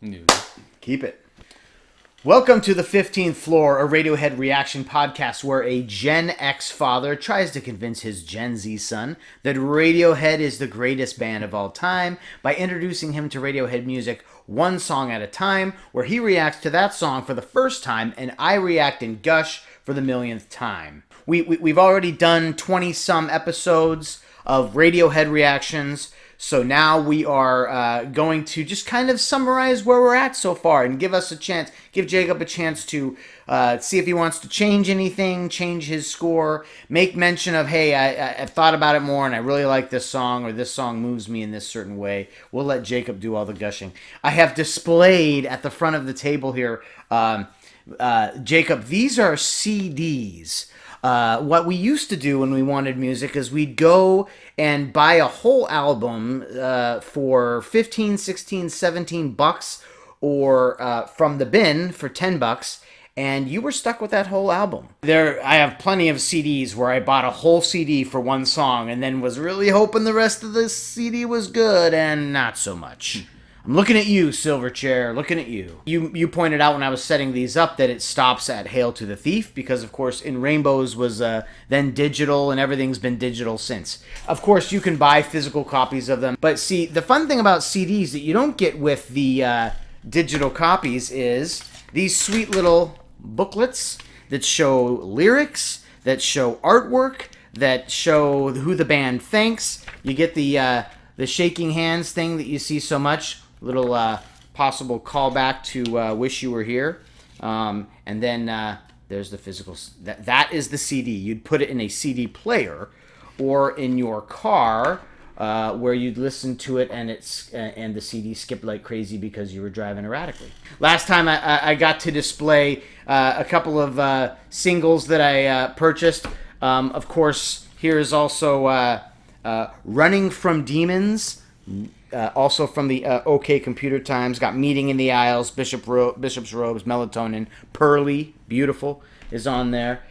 News. Keep it. Welcome to the 15th Floor, a Radiohead reaction podcast where a Gen X father tries to convince his Gen Z son that Radiohead is the greatest band of all time by introducing him to Radiohead music one song at a time, where he reacts to that song for the first time and I react and gush for the millionth time. We've already done 20-some episodes of Radiohead reactions, so now we are going to just kind of summarize where we're at so far and give Jacob a chance to see if he wants to change anything, change his score, make mention of, hey, I thought about it more and I really like this song, or this song moves me in this certain way. We'll let Jacob do all the gushing. I have displayed at the front of the table here, Jacob, these are CDs. What we used to do when we wanted music is we'd go and buy a whole album for 15, 16, 17 bucks, or from the bin for 10 bucks, and you were stuck with that whole album. I have plenty of CDs where I bought a whole CD for one song and then was really hoping the rest of the CD was good, and not so much. I'm looking at you, Silverchair, looking at you. You pointed out when I was setting these up that it stops at Hail to the Thief because, of course, In Rainbows was then digital, and everything's been digital since. Of course, you can buy physical copies of them. But see, the fun thing about CDs that you don't get with the digital copies is these sweet little booklets that show lyrics, that show artwork, that show who the band thanks. You get the shaking hands thing that you see so much. Little possible callback to Wish You Were Here. And then there's the physical. That is the CD. You'd put it in a CD player or in your car where you'd listen to it, and and the CD skipped like crazy because you were driving erratically. Last time I got to display a couple of singles that I purchased. Of course, here is also Running from Demons. Also from the OK Computer Times. Got Meeting in the Aisles, Bishop's Robes, Melatonin, Pearly, beautiful, is on there.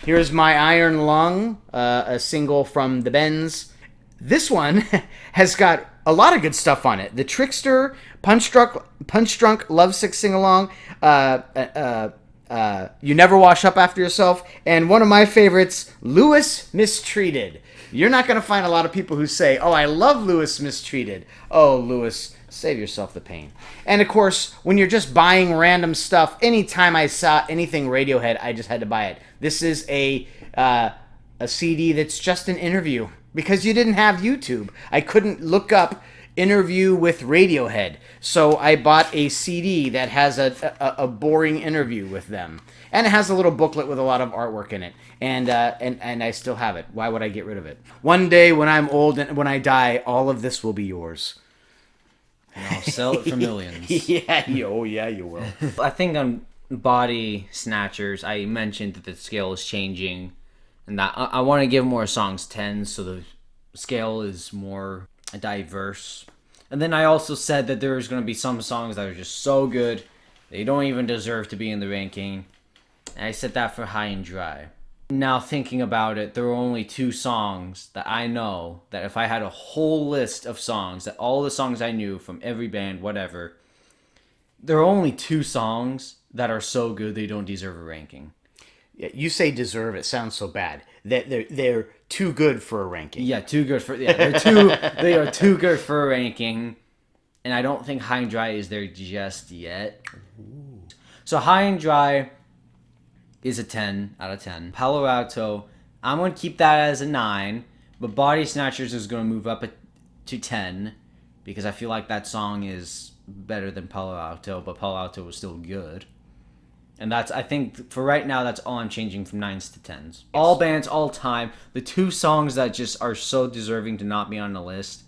Here's My Iron Lung, a single from the Bends. This one has got a lot of good stuff on it. The Trickster, Punch Drunk, Lovesick Sing-Along, You Never Wash Up After Yourself, and one of my favorites, Lewis Mistreated. You're not going to find a lot of people who say, oh, I love Lewis Mistreated. Oh, Lewis, save yourself the pain. And, of course, when you're just buying random stuff, anytime I saw anything Radiohead, I just had to buy it. This is a CD that's just an interview because you didn't have YouTube. I couldn't look up interview with Radiohead. So I bought a CD that has a boring interview with them. And it has a little booklet with a lot of artwork in it. And I still have it. Why would I get rid of it? One day when I'm old and when I die, all of this will be yours. And I'll sell it for millions. Yeah, you will. I think on Body Snatchers, I mentioned that the scale is changing. And that I want to give more songs 10s so the scale is more diverse. And then I also said that there's going to be some songs that are just so good they don't even deserve to be in the ranking. And I said that for High and Dry. Now thinking about it, there are only two songs that I know that if I had a whole list of songs, that all the songs I knew from every band, whatever, there are only two songs that are so good they don't deserve a ranking. Yeah, you say deserve, it sounds so bad. They're too good for a ranking. Yeah, they are too good for a ranking. And I don't think High and Dry is there just yet. Ooh. So High and Dry is a 10 out of 10. Palo Alto, I'm going to keep that as a 9, but Body Snatchers is going to move up to 10 because I feel like that song is better than Palo Alto, but Palo Alto was still good. And I think for right now, that's all I'm changing from 9s to 10s. Yes. All bands, all time, the two songs that just are so deserving to not be on the list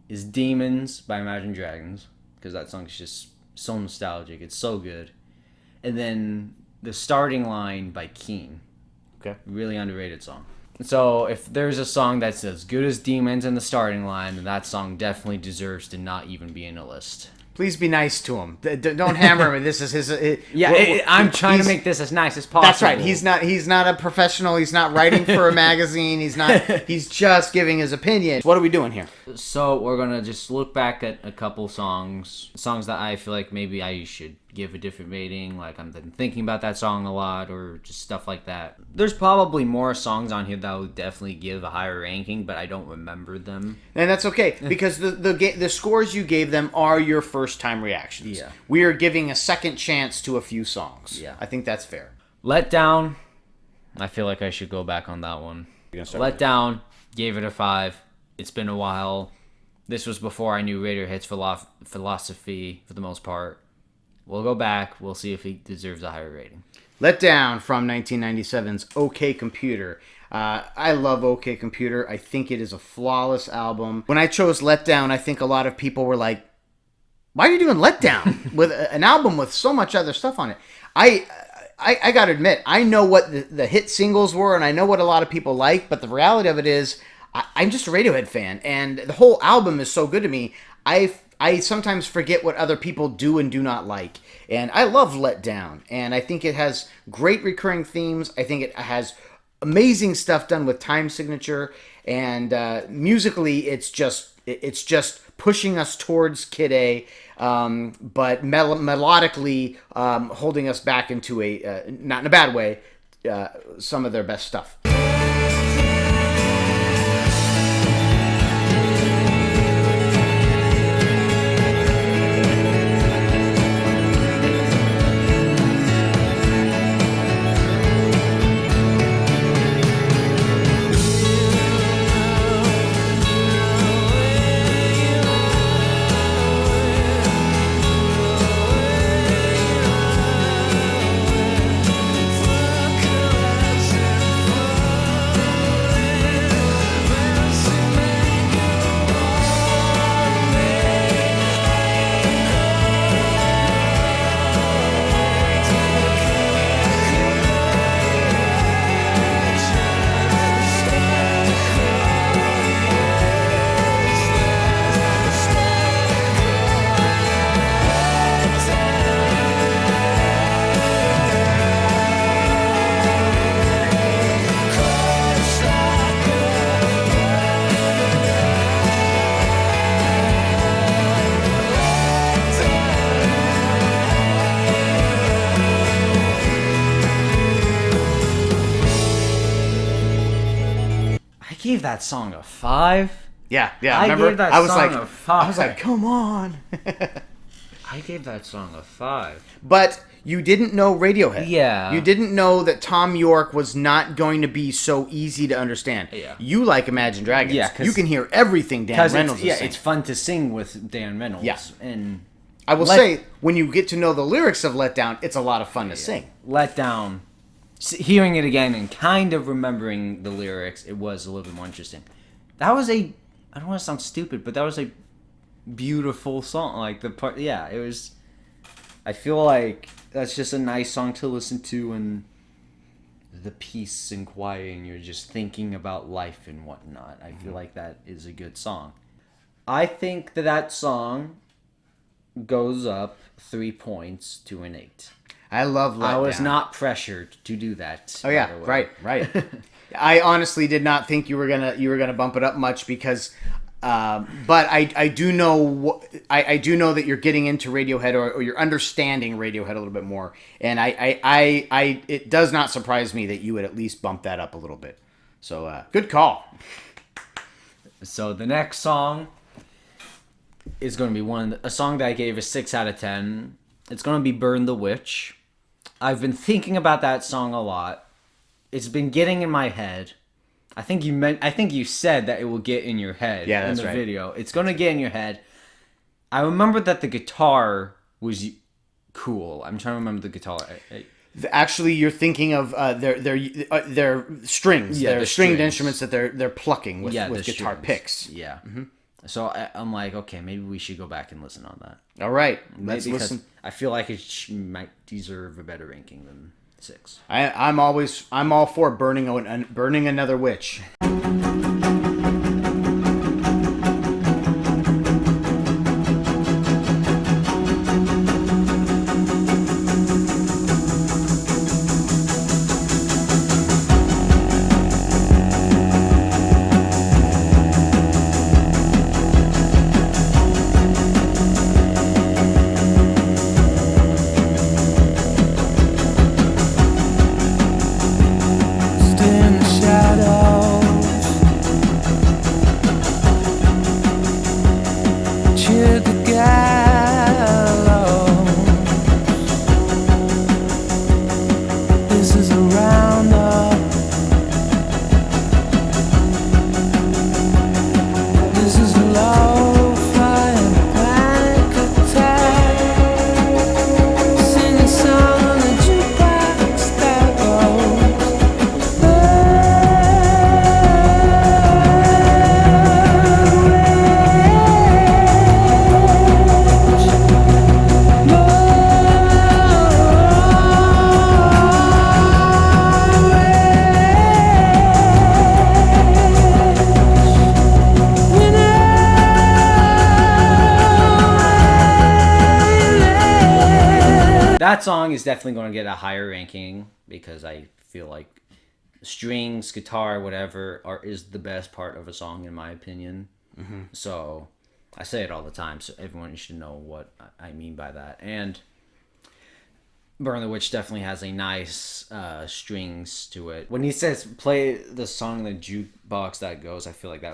is Demons by Imagine Dragons, because that song is just so nostalgic. It's so good. And then The Starting Line by Keane. Okay. Really underrated song. So if there's a song that's as good as Demons and The Starting Line, then that song definitely deserves to not even be in a list. Please be nice to him. Don't hammer him. This is his. I'm trying to make this as nice as possible. That's right. He's not a professional. He's not writing for a magazine. He's just giving his opinion. What are we doing here? So we're gonna just look back at a couple songs that I feel like maybe I should give a different rating. Like I'm thinking about that song a lot, or just stuff like that. There's probably more songs on here that I would definitely give a higher ranking, but I don't remember them. And that's okay, because the scores you gave them are your first time reactions. Yeah. We are giving a second chance to a few songs. Yeah. I think that's fair. Let Down. I feel like I should go back on that one. Let Down. Gave it a 5. It's been a while. This was before I knew Radiohead's philosophy for the most part. We'll go back. We'll see if he deserves a higher rating. Let Down from 1997's OK Computer. I love OK Computer. I think it is a flawless album. When I chose Let Down, I think a lot of people were like, why are you doing Let Down with an album with so much other stuff on it? I got to admit, I know what the hit singles were, and I know what a lot of people like, but the reality of it is I'm just a Radiohead fan, and the whole album is so good to me. I sometimes forget what other people do and do not like. And I love Let Down. And I think it has great recurring themes. I think it has amazing stuff done with time signature. And musically, it's just pushing us towards Kid A, but melodically holding us back into not in a bad way, some of their best stuff. Gave that song a 5. Yeah. I Remember, gave that I was song like, a 5. I was like, come on. I gave that song a 5. But you didn't know Radiohead. Yeah. You didn't know that Tom York was not going to be so easy to understand. Yeah. You like Imagine Dragons. Yeah, you can hear everything Dan Reynolds is saying. It's fun to sing with Dan Reynolds. Yeah. And I will say, when you get to know the lyrics of Let Down, it's a lot of fun to sing. Let Down. Hearing it again and kind of remembering the lyrics, it was a little bit more interesting. That was I don't want to sound stupid, but that was a beautiful song. Like the part, yeah, it was. I feel like that's just a nice song to listen to, and the peace and quiet, and you're just thinking about life and whatnot. I feel like that is a good song. I think that song goes up 3 points to an 8. I love Let Down. I was not pressured to do that. Oh yeah, right. I honestly did not think you were gonna bump it up much because, but I do know I do know that you're getting into Radiohead or you're understanding Radiohead a little bit more, and I it does not surprise me that you would at least bump that up a little bit. So good call. So the next song is going to be a song that I gave a 6 out of 10. It's going to be Burn the Witch. I've been thinking about that song a lot. It's been getting in my head. I think you said that it will get in your head in the video. It's going to get in your head. I remember that the guitar was cool. I'm trying to remember the guitar. Actually, you're thinking of their strings, their stringed instruments that they're plucking with guitar picks. Yeah. Mm-hmm. So I'm like, okay, maybe we should go back and listen on that. All right, let's listen. I feel like it might deserve a better ranking than 6. I'm all for burning another witch. That song is definitely going to get a higher ranking because I feel like strings, guitar, whatever is the best part of a song in my opinion. So I say it all the time, so everyone should know what I mean by that. And Burn the Witch definitely has a nice strings to it. When he says play the song in the jukebox that goes, I feel like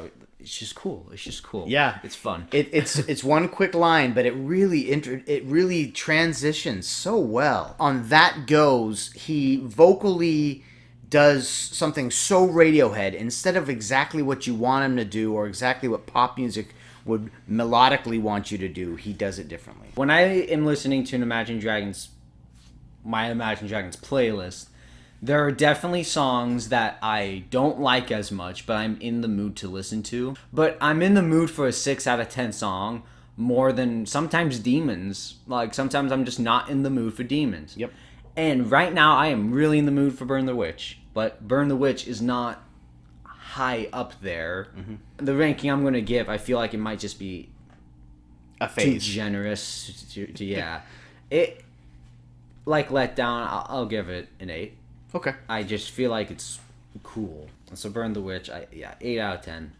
it's just cool. It's just cool. Yeah, it's fun. It's one quick line, but it really transitions so well. On That Goes, he vocally does something so Radiohead. Instead of exactly what you want him to do or exactly what pop music would melodically want you to do, he does it differently. When I am listening to my Imagine Dragons playlist, there are definitely songs that I don't like as much, but I'm in the mood to listen to. But I'm in the mood for a 6 out of 10 song more than sometimes Demons. Like, sometimes I'm just not in the mood for Demons. Yep. And right now, I am really in the mood for Burn the Witch. But Burn the Witch is not high up there. The ranking I'm going to give, I feel like it might just be A phase. too generous. Yeah. It... Like Let Down, I'll give it an 8. Okay. I just feel like it's cool. So Burn the Witch, 8 out of 10.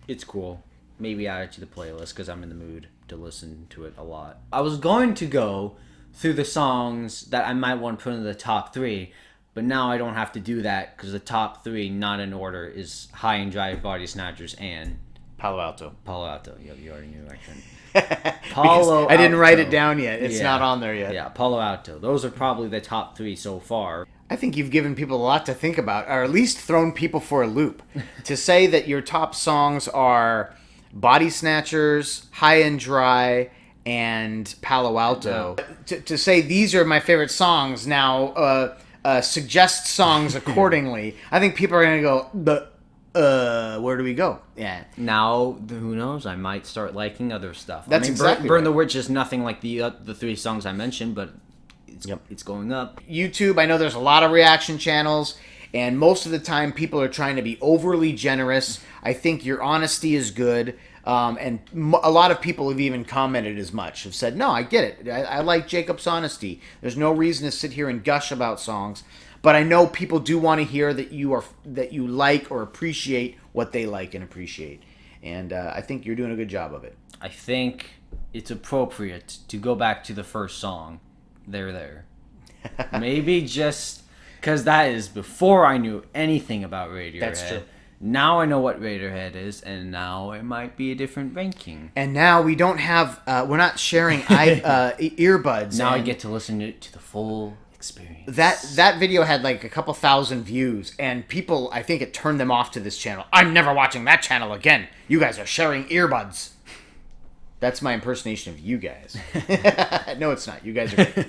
It's cool. Maybe add it to the playlist because I'm in the mood to listen to it a lot. I was going to go through the songs that I might want to put in the top 3, but now I don't have to do that because the top 3, not in order, is High and Dry, Body Snatchers, and Palo Alto. Palo Alto. You already knew I couldn't. I didn't write it down yet. It's not on there yet. Yeah, Palo Alto. Those are probably the top 3 so far. I think you've given people a lot to think about, or at least thrown people for a loop. To say that your top songs are Body Snatchers, High and Dry, and Palo Alto. Yeah. To say these are my favorite songs now, suggest songs accordingly. I think people are going to go, but where do we go? Yeah. Now, who knows? I might start liking other stuff. That's exactly Burn right. the Witch is nothing like the 3 songs I mentioned, but it's going up. YouTube, I know there's a lot of reaction channels, and most of the time people are trying to be overly generous. I think your honesty is good, and a lot of people have even commented as much, have said, no, I get it. I like Jacob's honesty. There's no reason to sit here and gush about songs. But I know people do want to hear that you like or appreciate what they like and appreciate. And I think you're doing a good job of it. I think it's appropriate to go back to the first song, There. Maybe just because that is before I knew anything about Radiohead. That's true. Now I know what Radiohead is, and now it might be a different ranking. And now we don't have, we're not sharing earbuds. Now I get to listen to the full experience. That video had like a couple thousand views, and people, I think it turned them off to this channel. I'm never watching that channel again. You guys are sharing earbuds. That's my impersonation of you guys. No, it's not. You guys are great.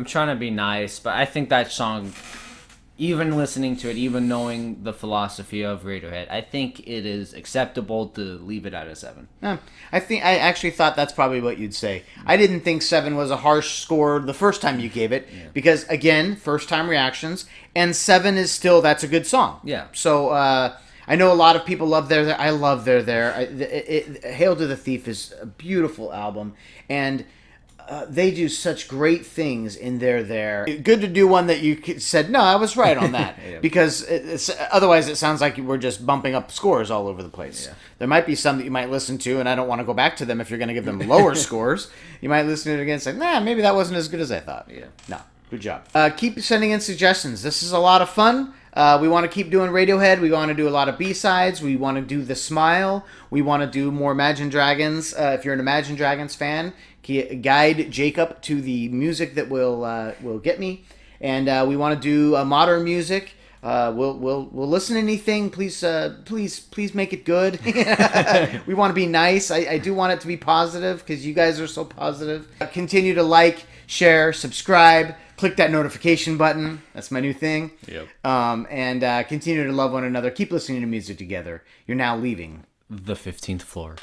Trying to be nice, but I think that song even listening to it, even knowing the philosophy of Radiohead, I think it is acceptable to leave it at a 7. I actually thought that's probably what you'd say. I didn't think 7 was a harsh score the first time you gave it because again, first time reactions, and 7 is still that's a good song. Yeah. So I know a lot of people love There There. I love There There. Hail to the Thief is a beautiful album, and they do such great things in There. Good to do one that you said, no, I was right on that. Because otherwise it sounds like we're just bumping up scores all over the place. Yeah. There might be some that you might listen to, and I don't want to go back to them if you're going to give them lower scores. You might listen to it again and say, nah, maybe that wasn't as good as I thought. Yeah. No, good job. Keep sending in suggestions. This is a lot of fun. We want to keep doing Radiohead. We want to do a lot of B-sides. We want to do The Smile. We want to do more Imagine Dragons. If you're an Imagine Dragons fan, guide Jacob to the music that will get me. And we want to do modern music. We'll listen to anything. Please make it good. We want to be nice. I do want it to be positive because you guys are so positive. Continue to like, share, subscribe. Click that notification button. That's my new thing. Yep. And continue to love one another. Keep listening to music together. You're now leaving the 15th floor.